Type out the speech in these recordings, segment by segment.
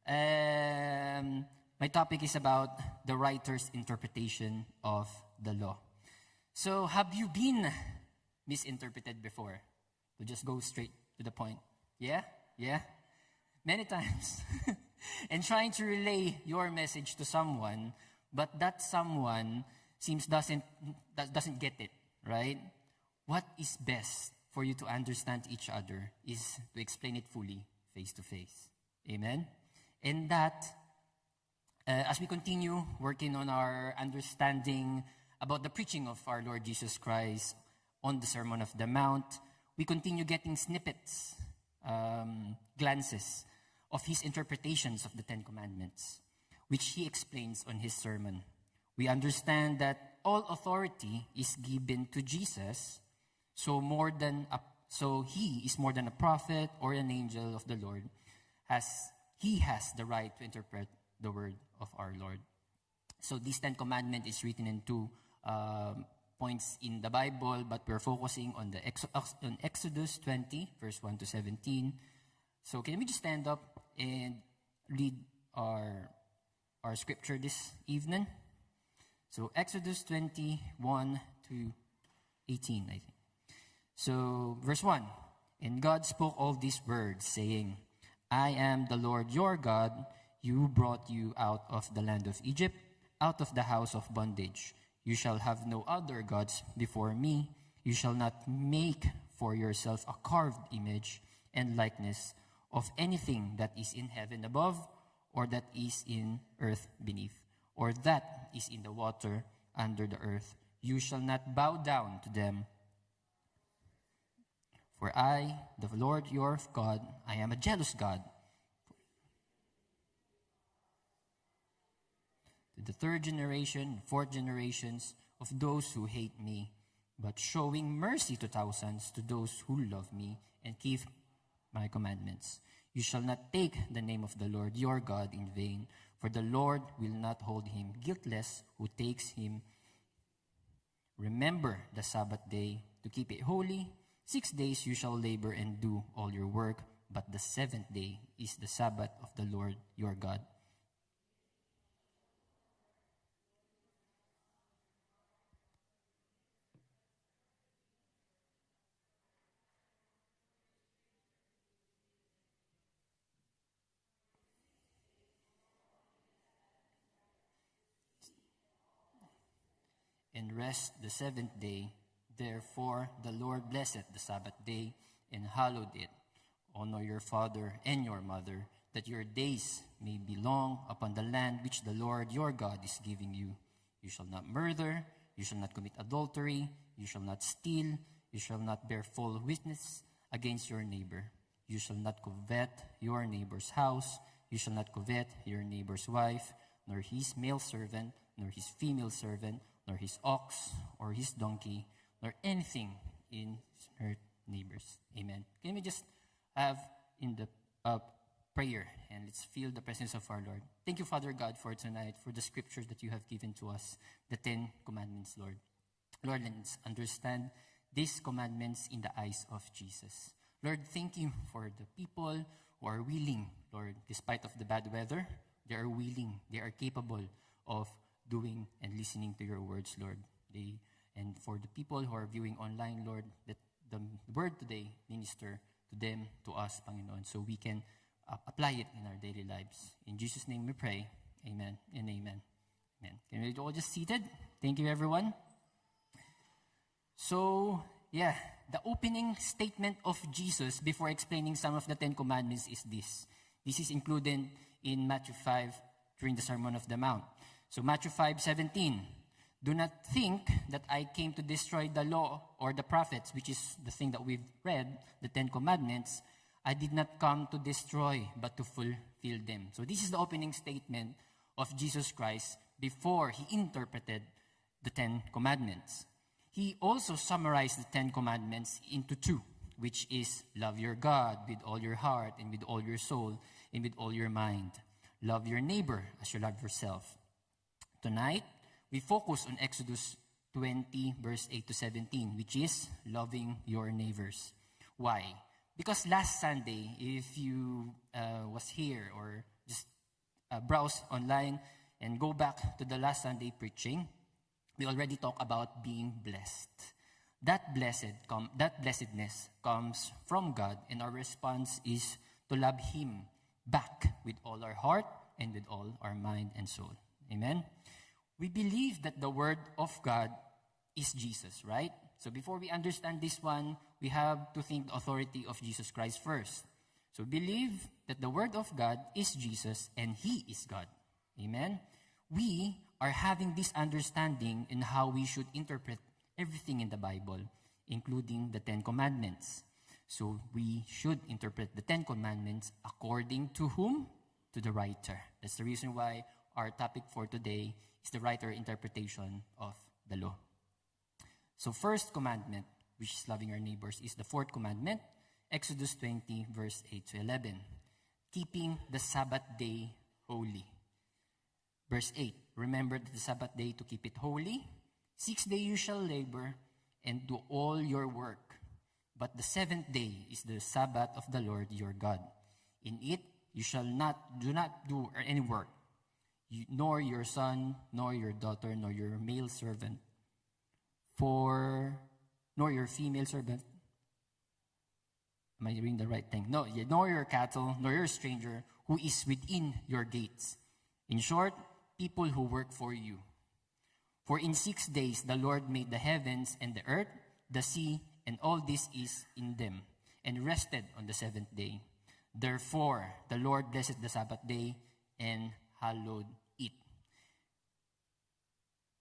My topic is about the writer's interpretation of the law. So, have you been misinterpreted before? To just go straight to the point. Yeah? Many times. And trying to relay your message to someone, but that someone doesn't get it, right? What is best for you to understand each other is to explain it fully, face to face. Amen? And that, as we continue working on our understanding about the preaching of our Lord Jesus Christ on the Sermon of the Mount, we continue getting snippets, glances of his interpretations of the Ten Commandments, which he explains on his sermon. We understand that all authority is given to Jesus, so he is more than a prophet or an angel of the Lord, as he has the right to interpret the word of our Lord. So this Ten Commandment is written in two points in the Bible, but we're focusing on on Exodus 20, verse 1 to 17. So can we just stand up and read our scripture this evening? So Exodus 21 to 18, I think. So verse 1, and God spoke all these words, saying, I am the Lord your God, who brought you out of the land of Egypt, out of the house of bondage. You shall have no other gods before me. You shall not make for yourself a carved image and likeness of anything that is in heaven above, or that is in earth beneath, or that is in the water under the earth. You shall not bow down to them. For I, the Lord your God, I am a jealous God. To the third generation, fourth generations of those who hate me, but showing mercy to thousands to those who love me and keep my commandments. You shall not take the name of the Lord your God in vain, for the Lord will not hold him guiltless who takes him. Remember the Sabbath day to keep it holy. 6 days you shall labor and do all your work, but the seventh day is the Sabbath of the Lord your God. And rest the seventh day. Therefore the Lord blessed the Sabbath day and hallowed it. Honor your father and your mother, that your days may be long upon the land which the Lord your God is giving you. You shall not murder, you shall not commit adultery, you shall not steal, you shall not bear false witness against your neighbor. You shall not covet your neighbor's house, you shall not covet your neighbor's wife, nor his male servant, nor his female servant, nor his ox or his donkey, nor anything in her neighbors. Amen. Can we just have in the prayer, and let's feel the presence of our Lord. Thank you, Father God, for tonight, for the scriptures that you have given to us, the 10 commandments, Lord. Lord, let's understand these commandments in the eyes of Jesus. Lord, thank you for the people who are willing, Lord, despite of the bad weather, they are willing, they are capable of doing and listening to your words, Lord. And for the people who are viewing online, Lord, that the word today minister to them, to us, Panginoon, so we can apply it in our daily lives. In Jesus' name we pray. Amen and amen. Amen. Can we all just seated? Thank you, everyone. So, the opening statement of Jesus before explaining some of the 10 commandments is this. This is included in Matthew 5 during the Sermon of the Mount. So Matthew 5:17, do not think that I came to destroy the law or the prophets, which is the thing that we've read, the 10 commandments. I did not come to destroy, but to fulfill them. So this is the opening statement of Jesus Christ before he interpreted the 10 commandments. He also summarized the 10 commandments into 2, which is love your God with all your heart and with all your soul and with all your mind. Love your neighbor as you love yourself. Tonight, we focus on Exodus 20, verse 8 to 17, which is loving your neighbors. Why? Because last Sunday, if you was here or just browse online and go back to the last Sunday preaching, we already talked about being blessed. That blessedness comes from God, and our response is to love Him back with all our heart and with all our mind and soul. Amen? We believe that the Word of God is Jesus, right? So before we understand this one, we have to think the authority of Jesus Christ first. So believe that the Word of God is Jesus and He is God. Amen? We are having this understanding in how we should interpret everything in the Bible, including the Ten Commandments. So we should interpret the Ten Commandments according to whom? To the writer. That's the reason why our topic for today is the writer interpretation of the law. So first commandment, which is loving our neighbors, is the fourth commandment, Exodus 20, verse 8 to 11. Keeping the Sabbath day holy. Verse 8, remember the Sabbath day to keep it holy. 6 days you shall labor and do all your work. But the seventh day is the Sabbath of the Lord your God. In it you shall do not do any work, nor your son, nor your daughter, nor your male servant, nor your female servant. Am I reading the right thing? No, nor your cattle, nor your stranger who is within your gates. In short, people who work for you. For in 6 days the Lord made the heavens and the earth, the sea, and all this is in them, and rested on the seventh day. Therefore, the Lord blessed the Sabbath day and hallowed it.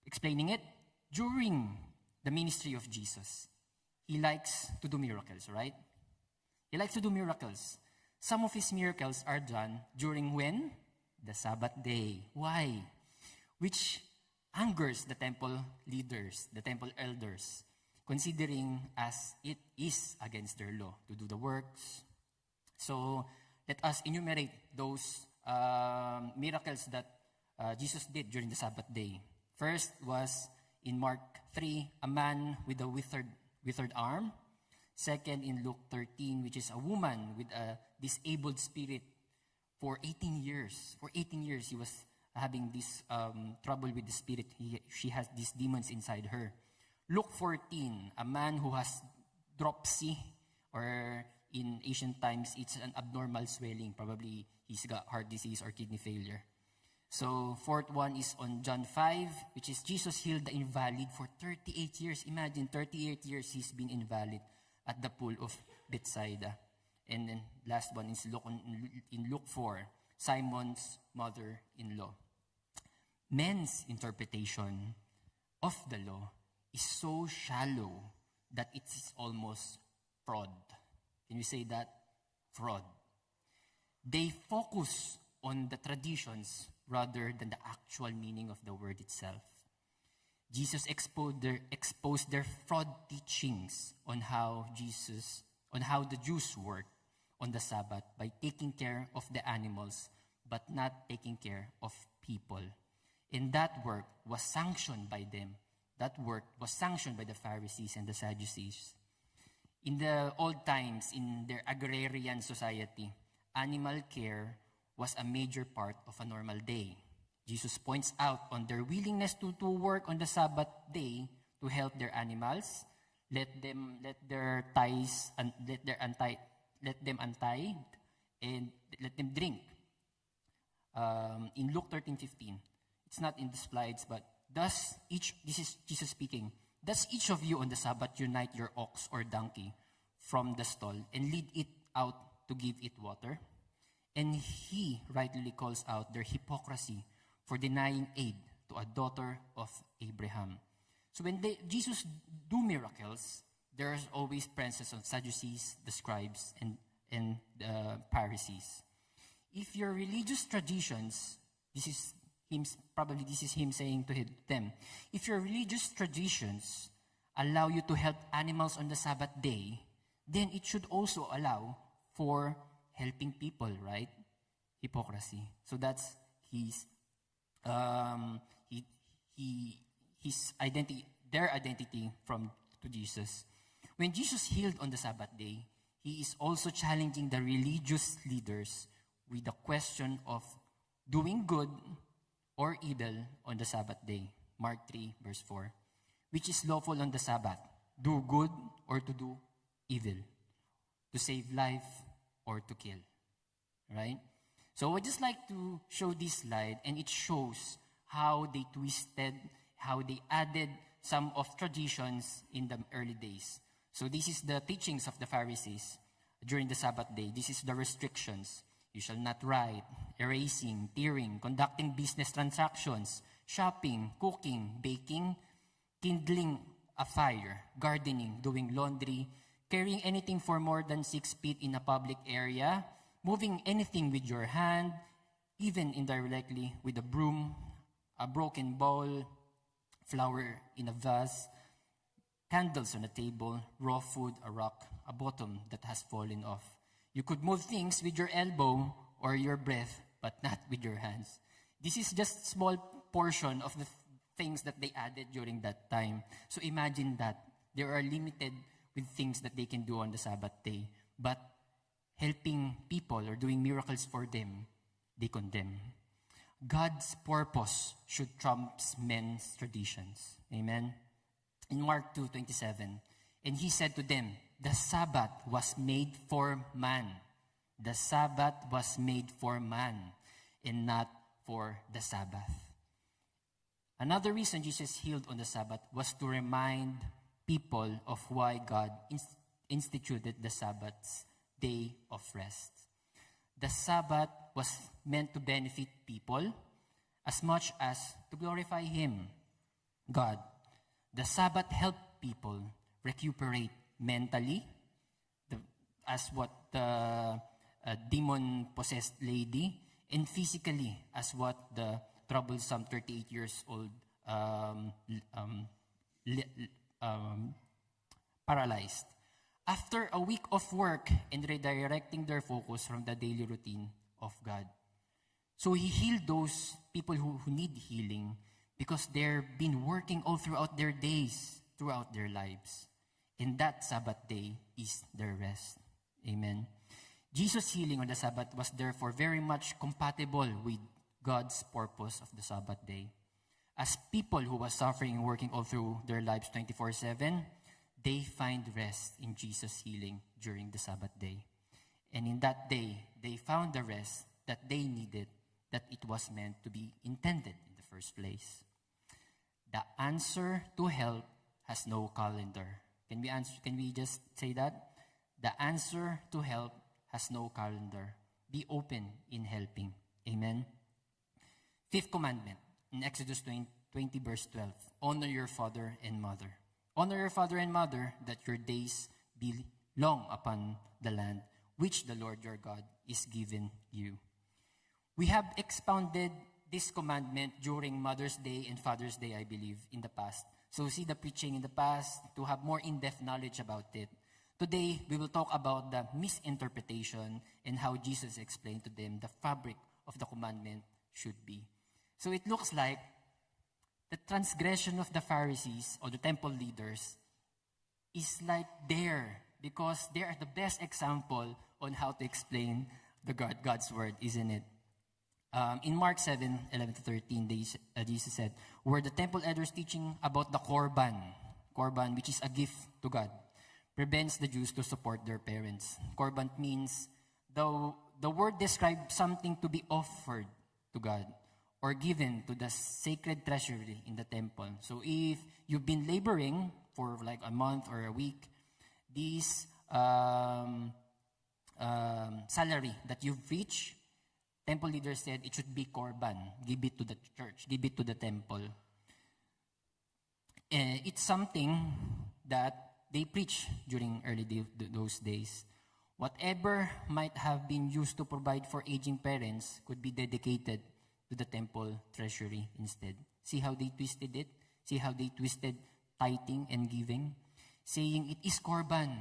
Explaining it, during the ministry of Jesus, He likes to do miracles, right? He likes to do miracles. Some of His miracles are done during when? The Sabbath day. Why? Which angers the temple leaders, the temple elders, considering as it is against their law to do the works. So let us enumerate those miracles that Jesus did during the Sabbath day. First was in Mark 3, a man with a withered arm. Second, in Luke 13, which is a woman with a disabled spirit for 18 years. For 18 years, he was having this trouble with the spirit. She has these demons inside her. Luke 14, a man who has dropsy, or in ancient times, it's an abnormal swelling. Probably he's got heart disease or kidney failure. So, fourth one is on John 5, which is Jesus healed the invalid for 38 years. Imagine, 38 years he's been invalid at the pool of Bethsaida. And then last one is in Luke 4, Simon's mother-in-law. Men's interpretation of the law is so shallow that it is almost fraud. Can you say that? Fraud. They focus on the traditions rather than the actual meaning of the word itself. Jesus exposed their fraud teachings on how the Jews worked on the Sabbath by taking care of the animals but not taking care of people. And that work was sanctioned by them. That work was sanctioned by the Pharisees and the Sadducees. In the old times, in their agrarian society, animal care was a major part of a normal day. Jesus points out on their willingness to work on the Sabbath day to help their animals, let them untie, and let them drink. In Luke 13:15, it's not in the slides, but this is Jesus speaking. Does each of you on the Sabbath unite your ox or donkey from the stall and lead it out to give it water? And he rightly calls out their hypocrisy for denying aid to a daughter of Abraham. So when Jesus do miracles, there's always presence of Sadducees, the scribes, and the Pharisees. If your religious traditions, this is him saying to them, if your religious traditions allow you to help animals on the Sabbath day, then it should also allow for helping people, right? Hypocrisy. So that's his identity, their identity to Jesus. When Jesus healed on the Sabbath day, he is also challenging the religious leaders with the question of doing good or evil on the Sabbath day. Mark 3, verse 4. Which is lawful on the Sabbath? Do good or to do evil? To save life or to kill? Right? So I would just like to show this slide, and it shows how they twisted, how they added some of traditions in the early days. So this is the teachings of the Pharisees during the Sabbath day. This is the restrictions. You shall not write, erasing, tearing, conducting business transactions, shopping, cooking, baking, kindling a fire, gardening, doing laundry, carrying anything for more than 6 feet in a public area, moving anything with your hand, even indirectly with a broom, a broken bowl, flour in a vase, candles on a table, raw food, a rock, a bottom that has fallen off. You could move things with your elbow or your breath, but not with your hands. This is just a small portion of the things that they added during that time. So imagine that. They are limited with things that they can do on the Sabbath day. But helping people or doing miracles for them, they condemn. God's purpose should trump men's traditions. Amen? In Mark 2:27, and he said to them, the Sabbath was made for man. The Sabbath was made for man and not for the Sabbath. Another reason Jesus healed on the Sabbath was to remind people of why God instituted the Sabbath's day of rest. The Sabbath was meant to benefit people as much as to glorify Him, God. The Sabbath helped people recuperate mentally, as what the demon-possessed lady, and physically, as what the troublesome 38 years old paralyzed. After a week of work and redirecting their focus from the daily routine of God. So He healed those people who need healing because they've been working all throughout their days, throughout their lives. And that Sabbath day is their rest. Amen. Jesus' healing on the Sabbath was therefore very much compatible with God's purpose of the Sabbath day. As people who were suffering and working all through their lives 24/7, they find rest in Jesus' healing during the Sabbath day. And in that day, they found the rest that they needed, that it was meant to be intended in the first place. The answer to help has no calendar. Can we just say that? The answer to help has no calendar. Be open in helping. Amen. Fifth commandment in Exodus 20 verse 12. Honor your father and mother. Honor your father and mother, that your days be long upon the land which the Lord your God is giving you. We have expounded this commandment during Mother's Day and Father's Day, I believe, in the past. So see the preaching in the past to have more in-depth knowledge about it. Today, we will talk about the misinterpretation and how Jesus explained to them the fabric of the commandment should be. So it looks like the transgression of the Pharisees or the temple leaders is like there because they are the best example on how to explain God's word, isn't it? In Mark 7:11-13, Jesus said, were the temple elders teaching about the Korban, which is a gift to God, prevents the Jews to support their parents. Korban means the word describes something to be offered to God or given to the sacred treasury in the temple. So if you've been laboring for like a month or a week, this salary that you've reached, temple leaders said it should be korban. Give it to the church. Give it to the temple. It's something that they preach during those days. Whatever might have been used to provide for aging parents could be dedicated to the temple treasury instead. See how they twisted it? See how they twisted tithing and giving? Saying it is korban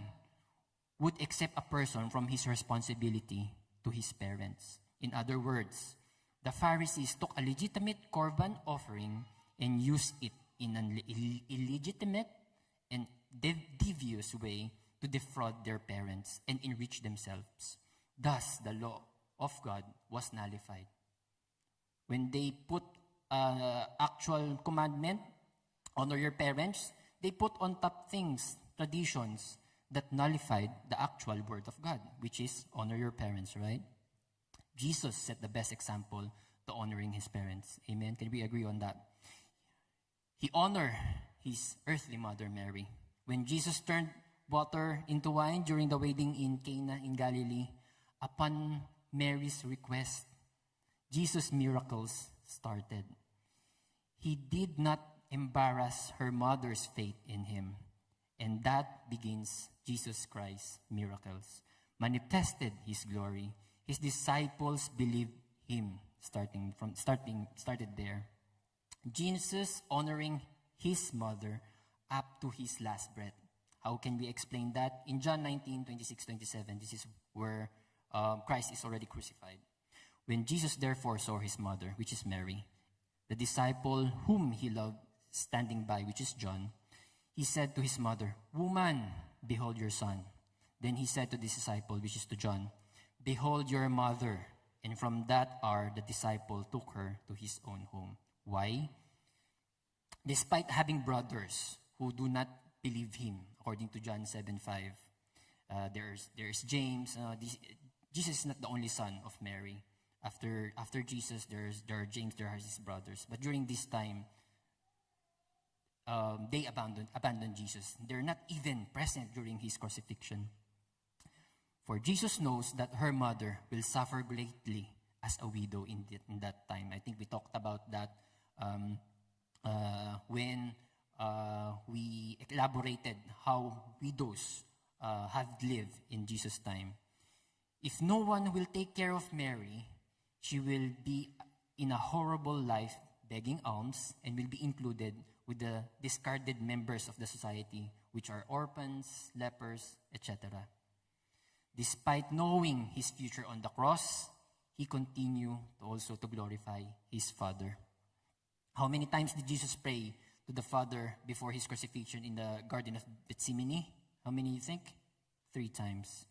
would accept a person from his responsibility to his parents. In other words, the Pharisees took a legitimate korban offering and used it in an illegitimate and devious way to defraud their parents and enrich themselves. Thus, the law of God was nullified. When they put actual commandment, honor your parents, they put on top things, traditions, that nullified the actual word of God, which is honor your parents, right? Jesus set the best example to honoring his parents. Amen? Can we agree on that? He honored his earthly mother, Mary. When Jesus turned water into wine during the wedding in Cana in Galilee, upon Mary's request, Jesus' miracles started. He did not embarrass her mother's faith in him. And that begins Jesus Christ's miracles. Manifested his glory. His disciples believed him, started there. Jesus honoring his mother up to his last breath. How can we explain that? In John 19:26-27, this is where Christ is already crucified. When Jesus therefore saw his mother, which is Mary, the disciple whom he loved standing by, which is John, he said to his mother, "Woman, behold your son." Then he said to this disciple, which is to John, "Behold your mother." And from that hour, the disciple took her to his own home. Why? Despite having brothers who do not believe him, according to John 7:5, there's James. Jesus is not the only son of Mary. After Jesus, there are James, there are his brothers. But during this time, they abandoned Jesus. They're not even present during his crucifixion. For Jesus knows that her mother will suffer greatly as a widow in that time. I think we talked about that when we elaborated how widows have lived in Jesus' time. If no one will take care of Mary, she will be in a horrible life begging alms and will be included with the discarded members of the society, which are orphans, lepers, etc. Despite knowing his future on the cross, he continued also to glorify his Father. How many times did Jesus pray to the Father before his crucifixion in the Garden of Gethsemane? How many you think? 3 times.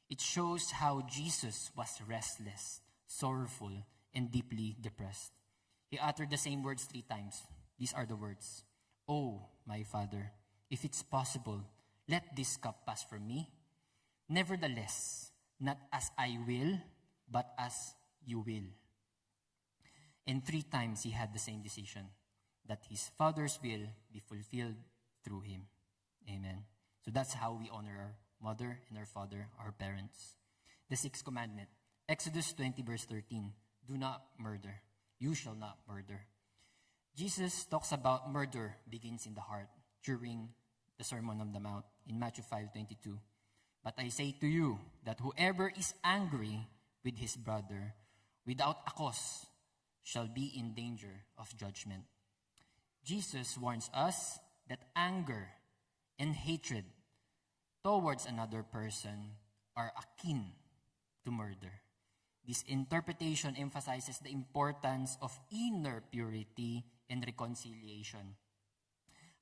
It shows how Jesus was restless, sorrowful, and deeply depressed. He uttered the same words 3 times. These are the words, "Oh, my Father, if it's possible, let this cup pass from me. Nevertheless, not as I will, but as you will." And 3 times he had the same decision, that his Father's will be fulfilled through him. Amen. So that's how we honor our mother and our father, our parents. The 6th commandment, Exodus 20 verse 13, "Do not murder. You shall not murder." Jesus talks about murder begins in the heart during the Sermon on the Mount in Matthew 5:22. "But I say to you that whoever is angry with his brother without a cause shall be in danger of judgment." Jesus warns us that anger and hatred towards another person are akin to murder. This interpretation emphasizes the importance of inner purity and reconciliation,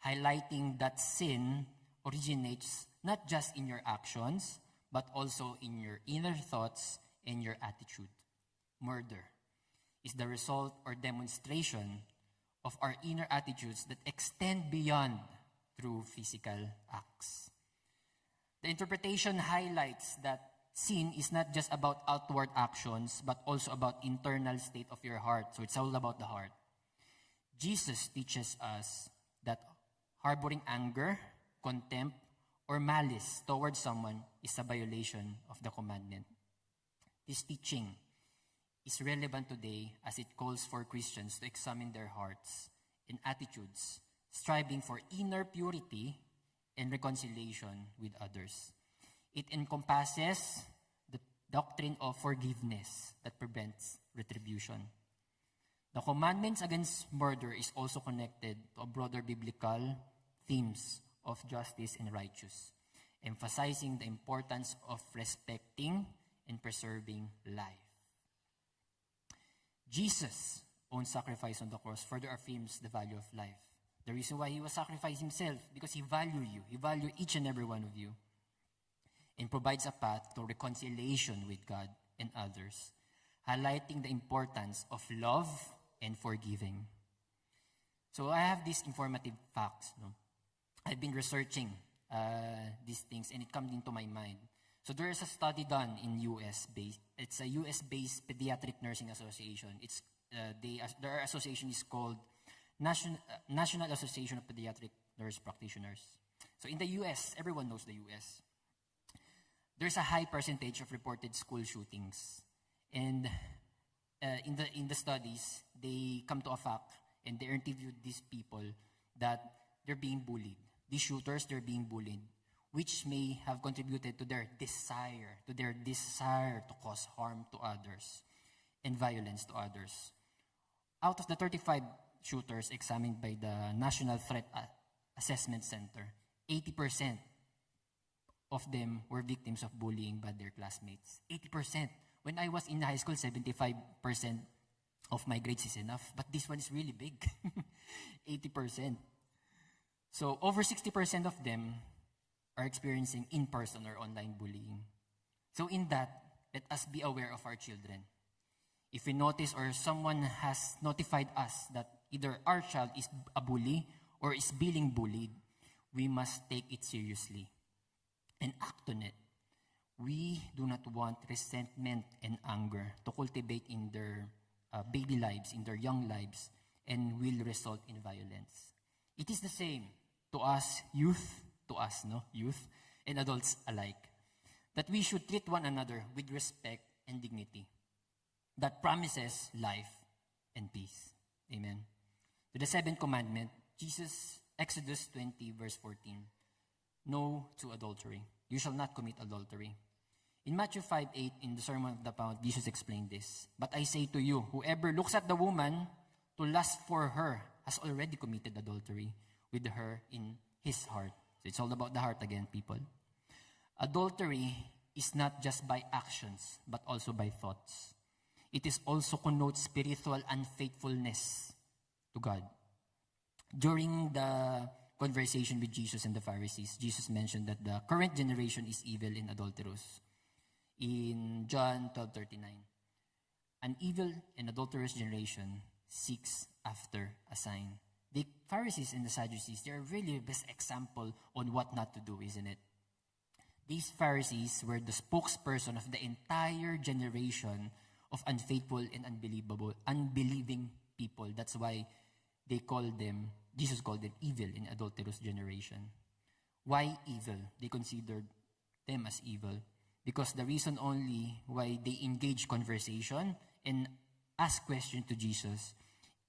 highlighting that sin originates not just in your actions, but also in your inner thoughts and your attitude. Murder is the result or demonstration of our inner attitudes that extend beyond through physical acts. The interpretation highlights that sin is not just about outward actions, but also about internal state of your heart. So it's all about the heart. Jesus teaches us that harboring anger, contempt, or malice towards someone is a violation of the commandment. This teaching is relevant today as it calls for Christians to examine their hearts and attitudes, striving for inner purity and reconciliation with others. It encompasses the doctrine of forgiveness that prevents retribution. The commandments against murder is also connected to a broader biblical themes of justice and righteousness, emphasizing the importance of respecting and preserving life. Jesus' own sacrifice on the cross further affirms the value of life. The reason why he was sacrificed himself, because he valued you. He valued each and every one of you, and provides a path to reconciliation with God and others, highlighting the importance of love and forgiving. So I have these informative facts. No? I've been researching these things, and it comes into my mind. So there is a study done in US-based. It's a US-based Pediatric Nursing Association. Their association is called National Association of Pediatric Nurse Practitioners. So in the US, everyone knows the US. There's a high percentage of reported school shootings, and in the studies, they come to a fact, and they interviewed these people that they're being bullied. These shooters, they're being bullied, which may have contributed to their desire to cause harm to others and violence to others. Out of the 35 shooters examined by the National Threat Assessment Center, 80% of them were victims of bullying by their classmates. 80%. When I was in high school, 75% of my grades is enough. But this one is really big. 80%. So over 60% of them are experiencing in-person or online bullying. So in that, let us be aware of our children. If we notice or someone has notified us that either our child is a bully or is being bullied, we must take it seriously and act on it. We do not want resentment and anger to cultivate in their baby lives, in their young lives, and will result in violence. It is the same to us, youth, and adults alike, that we should treat one another with respect and dignity. That promises life and peace. Amen. To the seventh commandment, Exodus 20, verse 14. No to adultery. You shall not commit adultery. In Matthew 5:8, in the Sermon on the Mount, Jesus explained this. But I say to you, whoever looks at the woman to lust for her has already committed adultery with her in his heart. So it's all about the heart again, people. Adultery is not just by actions, but also by thoughts. It is also connotes spiritual unfaithfulness to God. During the conversation with Jesus and the Pharisees, Jesus mentioned that the current generation is evil and adulterous. In John 12:39, an evil and adulterous generation seeks after a sign. The Pharisees and the Sadducees, they are really the best example on what not to do, isn't it? These Pharisees were the spokesperson of the entire generation of unfaithful and unbelieving people. That's why Jesus called them evil and adulterous generation. Why evil? They considered them as evil because the reason only why they engage conversation and ask questions to Jesus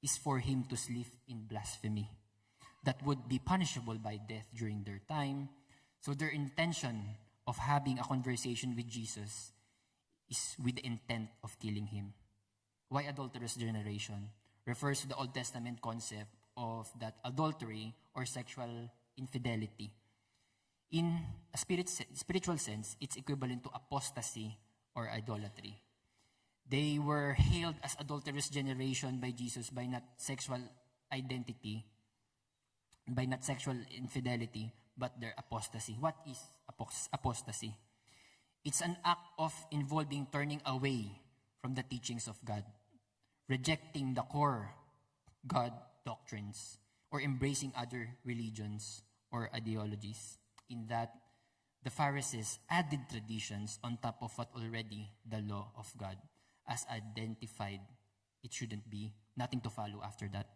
is for him to slip in blasphemy that would be punishable by death during their time. So their intention of having a conversation with Jesus is with the intent of killing him. Why adulterous generation? Refers to the Old Testament concept of that adultery or sexual infidelity. In a spiritual sense, it's equivalent to apostasy or idolatry. They were hailed as adulterous generation by Jesus by not sexual identity, by not sexual infidelity, but their apostasy. What is apostasy? It's an act of involving turning away from the teachings of God, rejecting the core God doctrines, or embracing other religions or ideologies. In that, the Pharisees added traditions on top of what already the law of God as identified. It shouldn't be nothing to follow after that.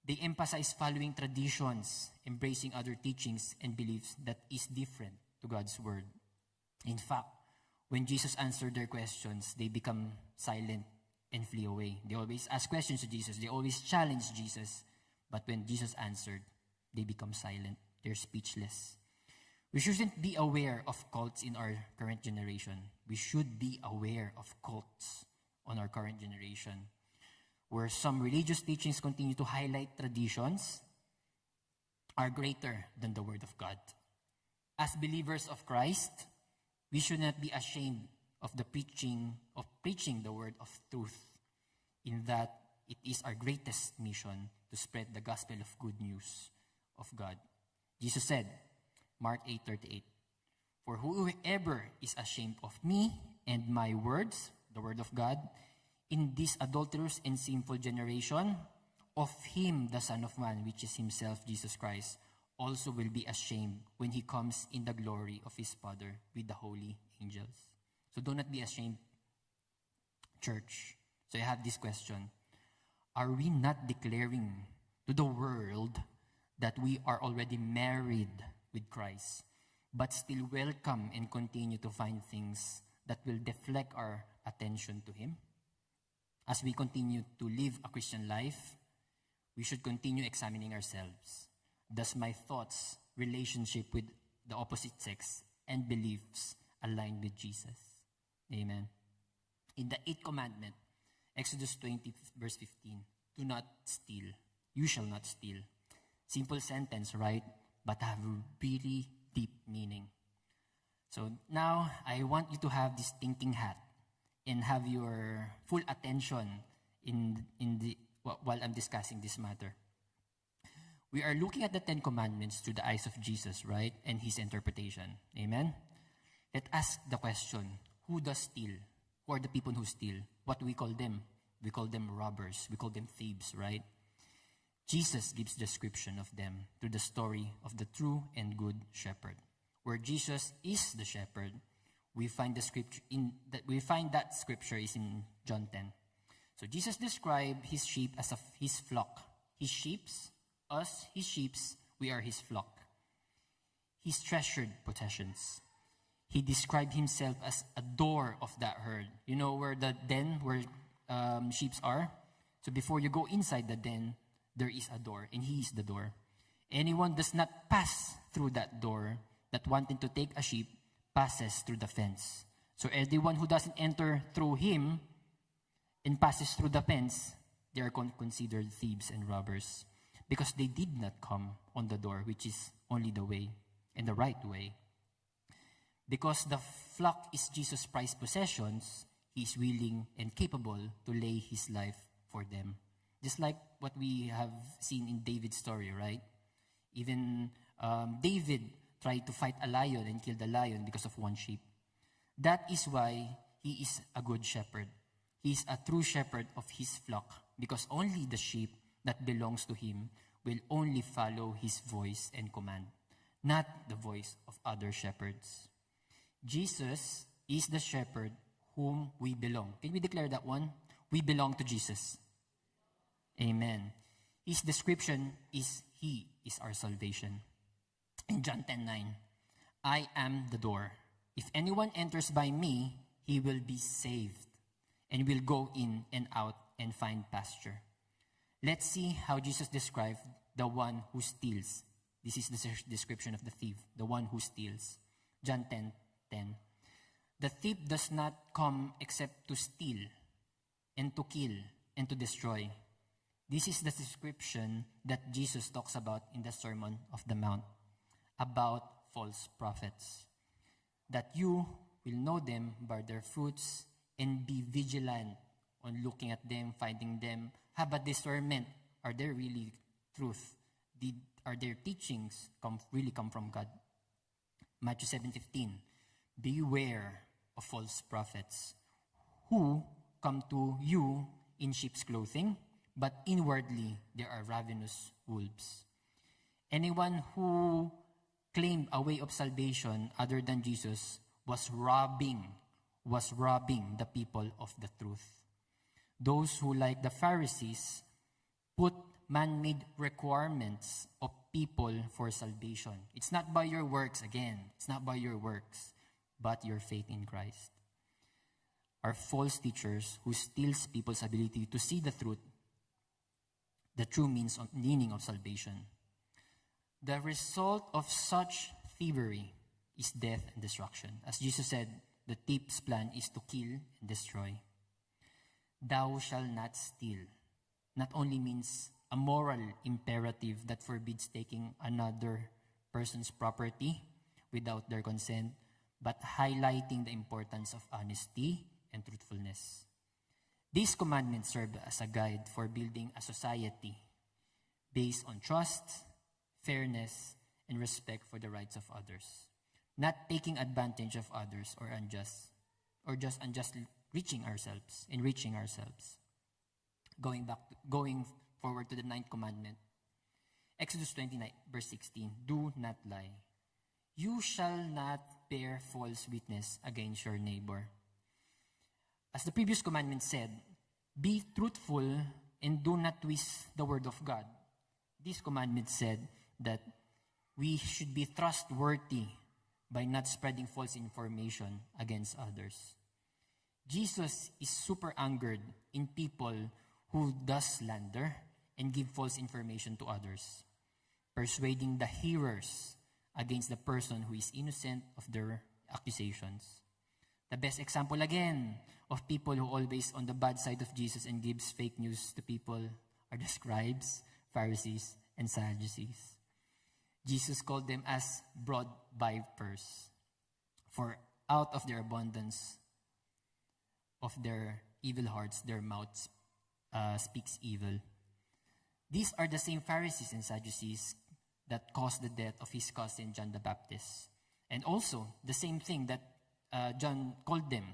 They emphasize following traditions, embracing other teachings and beliefs that is different to God's word. In fact, when Jesus answered their questions, they become silent and flee away. They always ask questions to Jesus. They always challenge Jesus. But when Jesus answered, they become silent. They're speechless. We shouldn't be aware of cults in our current generation. We should be aware of cults on our current generation, where some religious teachings continue to highlight traditions are greater than the Word of God. As believers of Christ, we should not be ashamed of preaching the word of truth, in that it is our greatest mission to spread the gospel of good news of God. Jesus said, Mark 8:38, "For whoever is ashamed of me and my words the word of God, in this adulterous and sinful generation, of him the Son of Man, which is himself Jesus Christ, also will be ashamed when he comes in the glory of his Father with the holy angels. So do not be ashamed, church. So I have this question. Are we not declaring to the world that we are already married with Christ, but still welcome and continue to find things that will deflect our attention to him? As we continue to live a Christian life, we should continue examining ourselves. Does my thoughts, relationship with the opposite sex, and beliefs align with Jesus? Amen. In the 8th commandment, Exodus 20, verse 15, do not steal. You shall not steal. Simple sentence, right? But have a really deep meaning. So now, I want you to have this thinking hat and have your full attention while I'm discussing this matter. We are looking at the 10 Commandments through the eyes of Jesus, right? And his interpretation. Amen? Let's ask the question, who does steal? Who are the people who steal? What do we call them? We call them robbers. We call them thieves, right? Jesus gives description of them through the story of the true and good shepherd. Where Jesus is the shepherd, we find that scripture is in John 10. So Jesus described his sheep as his flock. His sheeps, us, his sheeps, we are his flock. His treasured possessions. He described himself as a door of that herd. You know where the den, where sheep are? So before you go inside the den, there is a door, and he is the door. Anyone does not pass through that door that wanting to take a sheep passes through the fence. So anyone who doesn't enter through him and passes through the fence, they are considered thieves and robbers because they did not come on the door, which is only the way and the right way. Because the flock is Jesus' prized possessions, he is willing and capable to lay his life for them. Just like what we have seen in David's story, right? Even David tried to fight a lion and kill the lion because of one sheep. That is why he is a good shepherd. He is a true shepherd of his flock because only the sheep that belongs to him will only follow his voice and command, not the voice of other shepherds. Jesus is the shepherd whom we belong. Can we declare that one? We belong to Jesus. Amen. His description is he is our salvation. In John 10:9, I am the door. If anyone enters by me, he will be saved and will go in and out and find pasture. Let's see how Jesus described the one who steals. This is the description of the thief, the one who steals. John 10:10. The thief does not come except to steal and to kill and to destroy. This is the description that Jesus talks about in the Sermon of the Mount about false prophets. That you will know them by their fruits and be vigilant on looking at them, finding them, have a discernment. Are they really truth? Are their teachings really come from God? Matthew 7:15. Beware of false prophets who come to you in sheep's clothing, but inwardly they are ravenous wolves. Anyone who claimed a way of salvation other than Jesus was robbing the people of the truth. Those who, like the Pharisees, put man-made requirements of people for salvation. It's not by your works, again. It's not by your works, but your faith in Christ. Are false teachers who steals people's ability to see the truth, the true meaning of salvation. The result of such thievery is death and destruction. As Jesus said, the thief's plan is to kill and destroy. Thou shalt not steal not only means a moral imperative that forbids taking another person's property without their consent, but highlighting the importance of honesty and truthfulness. These commandments serve as a guide for building a society based on trust, fairness, and respect for the rights of others, not taking advantage of others or just unjustly enriching ourselves. Going forward to the 9th commandment, Exodus 29, verse 16, do not lie. You shall not bear false witness against your neighbor. As the previous commandment said, be truthful and do not twist the word of God. This commandment said that we should be trustworthy by not spreading false information against others. Jesus is super angered in people who does slander and give false information to others, persuading the hearers against the person who is innocent of their accusations. The best example again of people who always on the bad side of Jesus and gives fake news to people are the scribes, Pharisees, and Sadducees. Jesus called them as brood vipers, for out of their abundance of their evil hearts, their mouths speaks evil. These are the same Pharisees and Sadducees that caused the death of his cousin John the Baptist. And also, the same thing that John called them,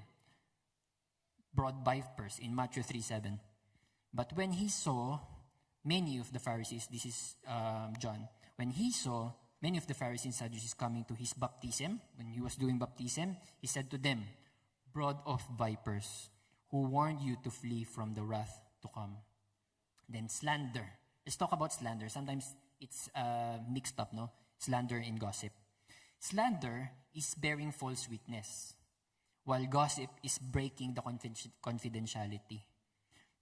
brood vipers, in Matthew 3:7. But when he saw many of the Pharisees, this is John, when he saw many of the Pharisees and Sadducees coming to his baptism, when he was doing baptism, he said to them, brood of vipers, who warned you to flee from the wrath to come. Then slander. Let's talk about slander. Sometimes it's mixed up, no? Slander and gossip. Slander is bearing false witness, while gossip is breaking the confidentiality.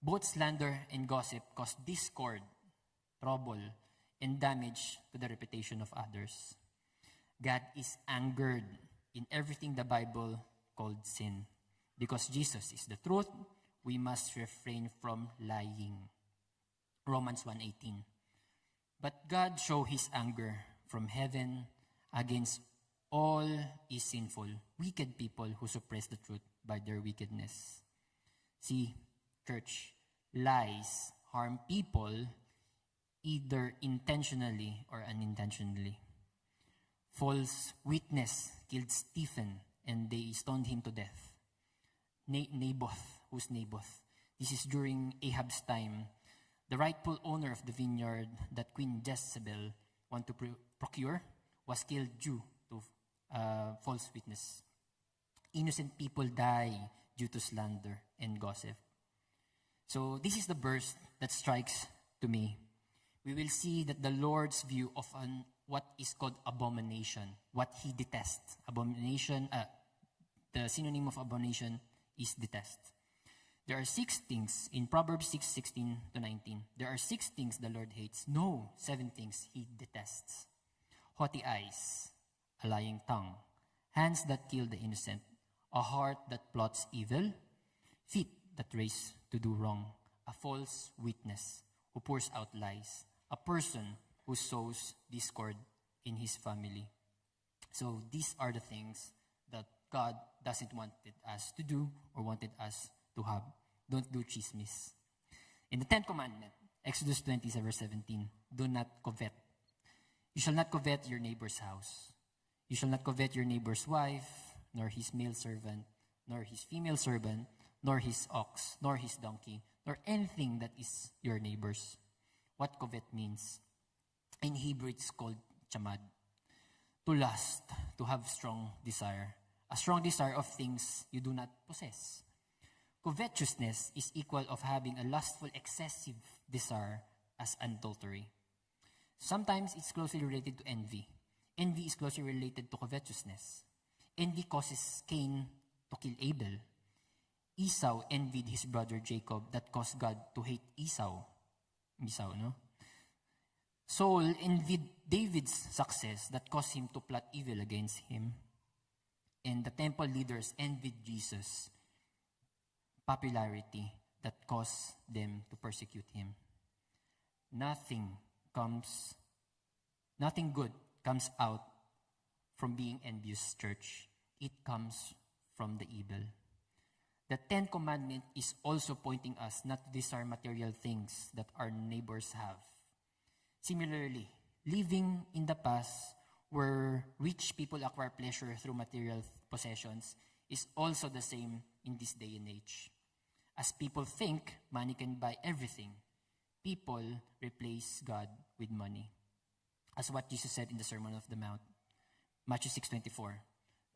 Both slander and gossip cause discord, trouble, and damage to the reputation of others. God is angered in everything the Bible called sin. Because Jesus is the truth, we must refrain from lying. Romans 1:18. But God showed his anger from heaven against all is sinful, wicked people who suppress the truth by their wickedness. See, church, lies harm people either intentionally or unintentionally. False witness killed Stephen and they stoned him to death. Naboth, who's Naboth? This is during Ahab's time. The rightful owner of the vineyard that Queen Jezebel wanted to procure was killed due to false witness. Innocent people die due to slander and gossip. So this is the verse that strikes to me. We will see that the Lord's view of what is called abomination, what he detests. Abomination, the synonym of abomination is detest. There are 6 things in Proverbs 6:16-19. There are 6 things the Lord hates. No, 7 things he detests. Haughty eyes, a lying tongue, hands that kill the innocent, a heart that plots evil, feet that race to do wrong, a false witness who pours out lies, a person who sows discord in his family. So these are the things that God doesn't want us to do or wanted us to have. Don't do chismis. In the 10th commandment, Exodus 20:17, do not covet. You shall not covet your neighbor's house. You shall not covet your neighbor's wife, nor his male servant, nor his female servant, nor his ox, nor his donkey, nor anything that is your neighbor's. What covet means? In Hebrew, it's called chamad. To lust, to have strong desire. A strong desire of things you do not possess. Covetousness is equal of having a lustful, excessive desire as adultery. Sometimes it's closely related to envy. Envy is closely related to covetousness. Envy causes Cain to kill Abel. Esau envied his brother Jacob that caused God to hate Esau, no? Saul envied David's success that caused him to plot evil against him. And the temple leaders envied Jesus' popularity that caused them to persecute him. Nothing good comes out from being envious, church. It comes from the evil. The 10th commandment is also pointing us not to desire material things that our neighbors have. Similarly, living in the past where rich people acquire pleasure through material possessions is also the same in this day and age. As people think money can buy everything, people replace God with money. As what Jesus said in the Sermon on the Mount, Matthew 6:24,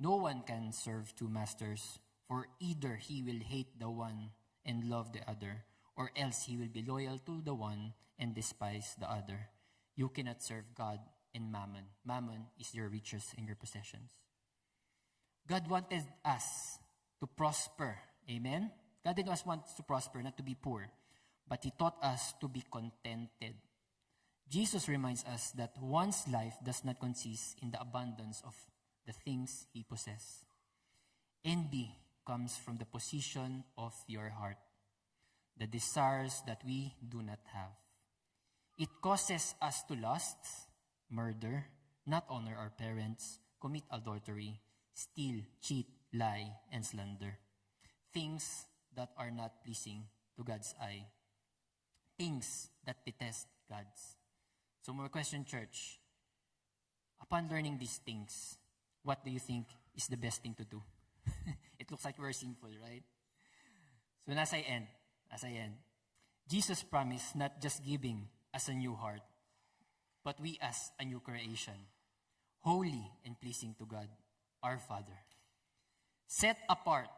no one can serve two masters, for either he will hate the one and love the other, or else he will be loyal to the one and despise the other. You cannot serve God and mammon. Mammon is your riches and your possessions. God wanted us to prosper. Amen? God did not want us to prosper, not to be poor. But He taught us to be contented. Jesus reminds us that one's life does not consist in the abundance of the things he possesses. Envy comes from the position of your heart, the desires that we do not have. It causes us to lust, murder, not honor our parents, commit adultery, steal, cheat, lie, and slander. Things that are not pleasing to God's eye. Things that detest God's. So my question, church, upon learning these things, what do you think is the best thing to do? It looks like we're sinful, right? So as I end, Jesus promised not just giving us a new heart, but we as a new creation, holy and pleasing to God, our Father. Set apart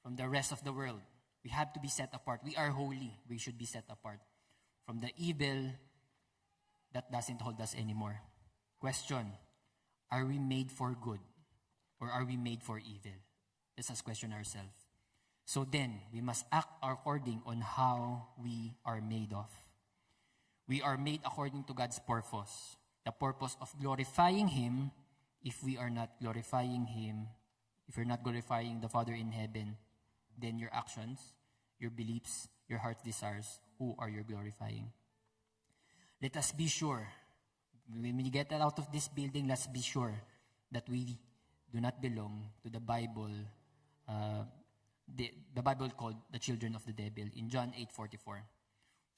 from the rest of the world. We have to be set apart. We are holy. We should be set apart from the evil that doesn't hold us anymore. Question, are we made for good or are we made for evil? Let's just question ourselves. So then, we must act according on how we are made of. We are made according to God's purpose. The purpose of glorifying Him. If we are not glorifying Him, if you're not glorifying the Father in heaven, then your actions, your beliefs, your heart's desires, who are you glorifying? Let us be sure, when we get out of this building, let's be sure that we do not belong to the Bible, the Bible called the children of the devil in John 8:44.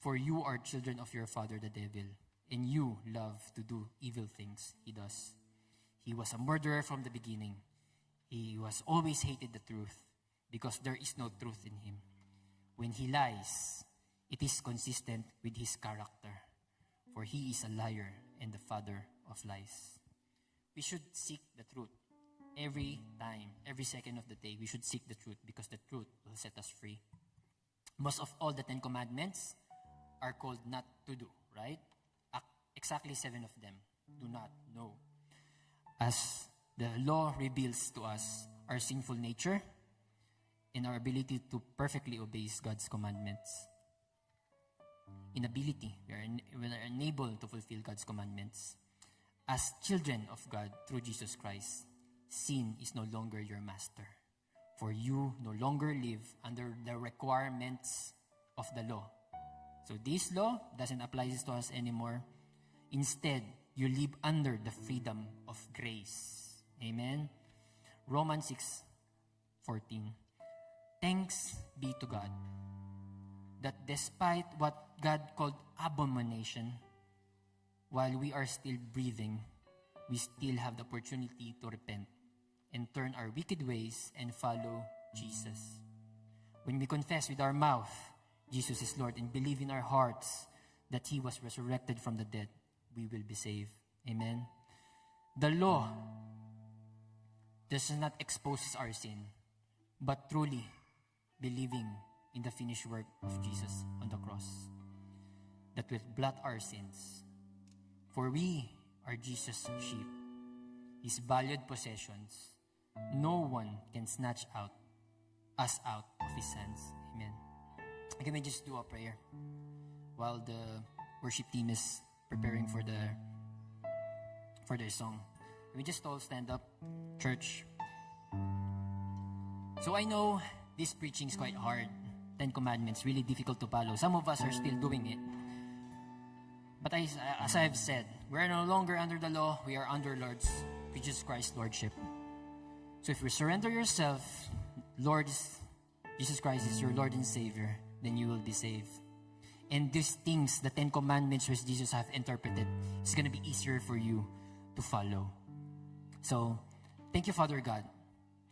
For you are children of your father the devil, and you love to do evil things he does. He was a murderer from the beginning. He was always hated the truth because there is no truth in him. When he lies, it is consistent with his character, for he is a liar and the father of lies. We should seek the truth. Every time, every second of the day, we should seek the truth because the truth will set us free. Most of all the 10 commandments are called not to do, right? Exactly 7 of them. Do not, no. As the law reveals to us our sinful nature and our ability to perfectly obey God's commandments. Inability, we are unable to fulfill God's commandments. As children of God through Jesus Christ, sin is no longer your master. For you no longer live under the requirements of the law. So this law doesn't apply to us anymore. Instead, you live under the freedom of grace. Amen? Romans 6:14. Thanks be to God that despite what God called abomination, while we are still breathing, we still have the opportunity to repent and turn our wicked ways and follow Jesus. When we confess with our mouth Jesus is Lord and believe in our hearts that He was resurrected from the dead, we will be saved. Amen. The law does not expose our sin, but truly believing in the finished work of Jesus on the cross that will blot our sins. For we are Jesus' sheep, His valued possessions. No one can snatch us out of His hands. Amen. Can we just do a prayer while the worship team is preparing for their song? Can we just all stand up, church? So I know this preaching is quite hard. 10 Commandments, really difficult to follow. Some of us are still doing it. But as I have said, we are no longer under the law. We are under Lord's, Jesus Christ's Lordship. So if you surrender yourself, Jesus Christ is your Lord and Savior, then you will be saved. And these things, the 10 Commandments which Jesus have interpreted, it's going to be easier for you to follow. So, thank you, Father God.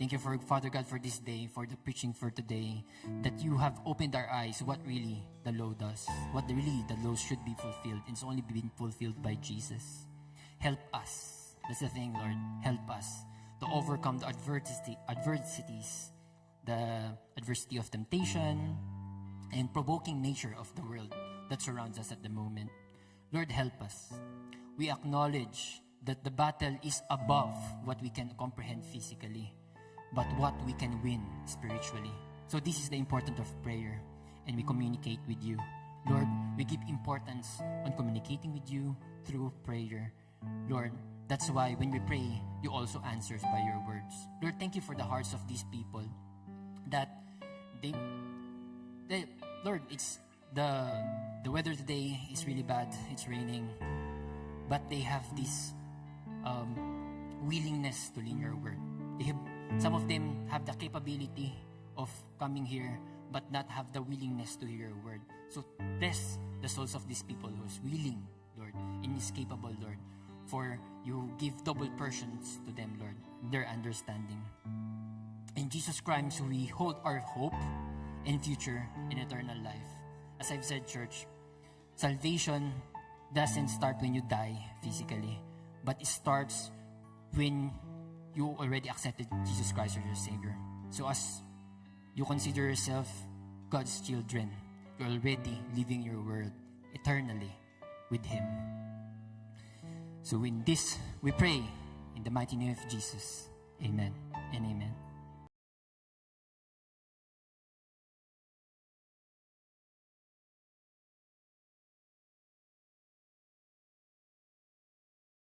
Thank you for Father God for this day, for the preaching for today, that you have opened our eyes what really the law does, what really the law should be fulfilled. It's only been fulfilled by Jesus. Help us. That's the thing, Lord. Help us to overcome the adversities, the adversity of temptation, and provoking nature of the world that surrounds us at the moment. Lord, help us. We acknowledge that the battle is above what we can comprehend physically, but what we can win spiritually. So this is the importance of prayer, and we communicate with you. Lord, we give importance on communicating with you through prayer. Lord, that's why when we pray, you also answers by your words. Lord, thank you for the hearts of these people that they Lord, it's the weather today is really bad. It's raining, but they have this willingness to learn your word. Some of them have the capability of coming here, but not have the willingness to hear your word. So bless the souls of these people who is willing, Lord, and is capable, Lord, for you give double portions to them, Lord, their understanding. In Jesus Christ, we hold our hope and future in eternal life. As I've said, church, salvation doesn't start when you die physically, but it starts when you already accepted Jesus Christ as your Savior. So as you consider yourself God's children, you're already living your world eternally with Him. So in this, we pray in the mighty name of Jesus. Amen and amen.